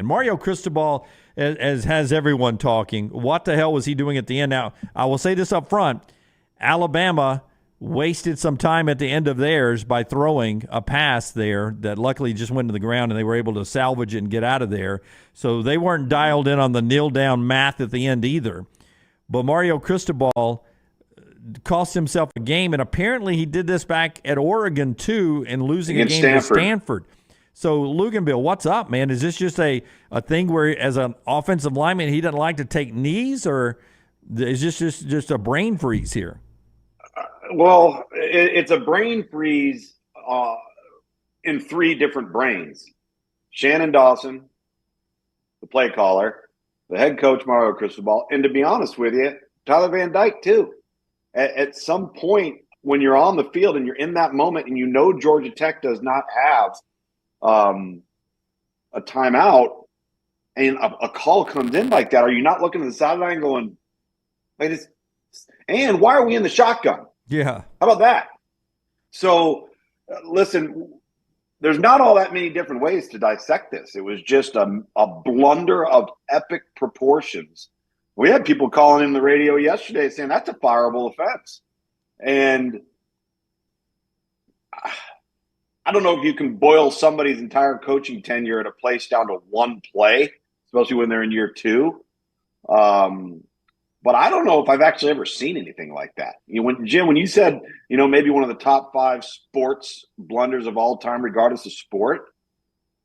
And Mario Cristobal as has everyone talking. What the hell was he doing at the end? Now, I will say this up front. Alabama wasted some time at the end of theirs by throwing a pass there that luckily just went to the ground and they were able to salvage it and get out of there. So they weren't dialed in on the kneel-down math at the end either. But Mario Cristobal cost himself a game, and apparently he did this back at Oregon too in losing a game to Stanford. So, Luganville, what's up, man? Is this just a thing where as an offensive lineman he doesn't like to take knees, or is this just a brain freeze here? Well, it's a brain freeze in three different brains. Shannon Dawson, the play caller, the head coach, Mario Cristobal, and to be honest with you, Tyler Van Dyke, too. At some point when you're on the field and you're in that moment and you know Georgia Tech does not have a timeout and a call comes in like that, are you not looking at the sideline going, like this? And why are we in the shotgun? Yeah. How about that? So, listen, there's not all that many different ways to dissect this. It was just a blunder of epic proportions. We had people calling in the radio yesterday saying that's a fireable offense. And I don't know if you can boil somebody's entire coaching tenure at a place down to one play, especially when they're in year two. But I don't know if I've actually ever seen anything like that. Jim, when you said, maybe one of the top 5 sports blunders of all time, regardless of sport,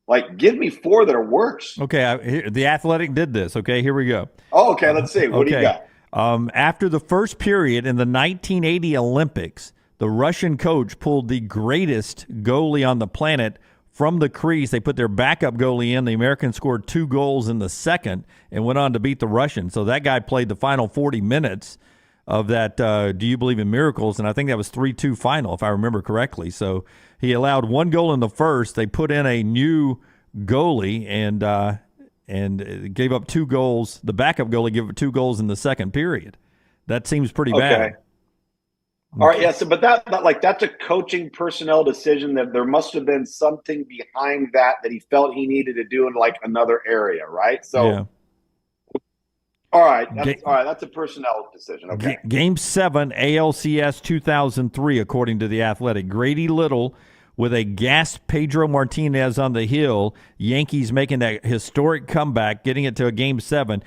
like, give me 4 that are worse. Okay, the Athletic did this. Okay, here we go. Oh, okay, let's see. What do you got? After the first period in the 1980 Olympics, the Russian coach pulled the greatest goalie on the planet from the crease. They put their backup goalie in. The Americans scored 2 goals in the second and went on to beat the Russians. So that guy played the final 40 minutes of that Do You Believe in Miracles? And I think that was 3-2 final, if I remember correctly. So he allowed 1 goal in the first. They put in a new goalie and gave up 2 goals. The backup goalie gave up 2 goals in the second period. That seems pretty bad. All right, yeah. So, but that's a coaching personnel decision. That there must have been something behind that he felt he needed to do in like another area, right? So, yeah. All right, that's a personnel decision. Okay. Game 7, ALCS 2003, according to the Athletic. Grady Little with a gassed Pedro Martinez on the hill. Yankees making that historic comeback, getting it to a Game 7.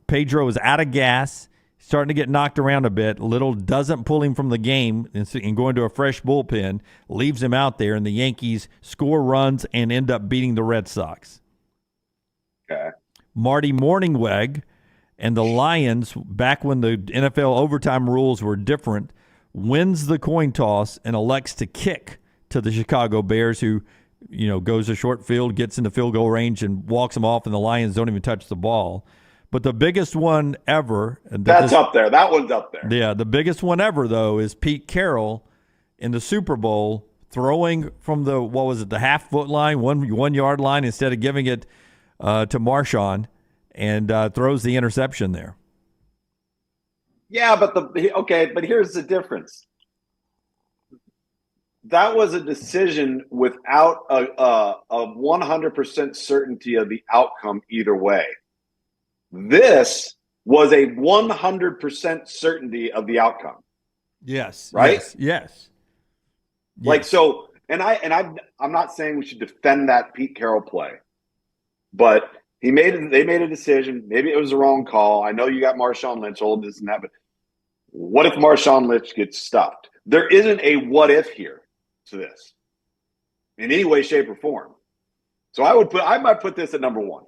Pedro is out of gas, starting to get knocked around a bit. Little doesn't pull him from the game and go into a fresh bullpen, leaves him out there, and the Yankees score runs and end up beating the Red Sox. Okay. Marty Morningweg and the Lions, back when the NFL overtime rules were different, wins the coin toss and elects to kick to the Chicago Bears, who, goes to short field, gets into field goal range, and walks them off, and the Lions don't even touch the ball. But the biggest one ever. That's up there. That one's up there. Yeah, the biggest one ever, though, is Pete Carroll in the Super Bowl throwing from the half-foot line, 1 yard line, instead of giving it to Marshawn, and throws the interception there. Yeah, but here's the difference. That was a decision without a 100% certainty of the outcome either way. This was a 100% certainty of the outcome. Yes. Right? Yes. Like, so, I'm not saying we should defend that Pete Carroll play, but they made a decision. Maybe it was the wrong call. I know you got Marshawn Lynch, all this and that, but what if Marshawn Lynch gets stuffed? There isn't a what if here to this in any way, shape, or form. So I might put this at number 1.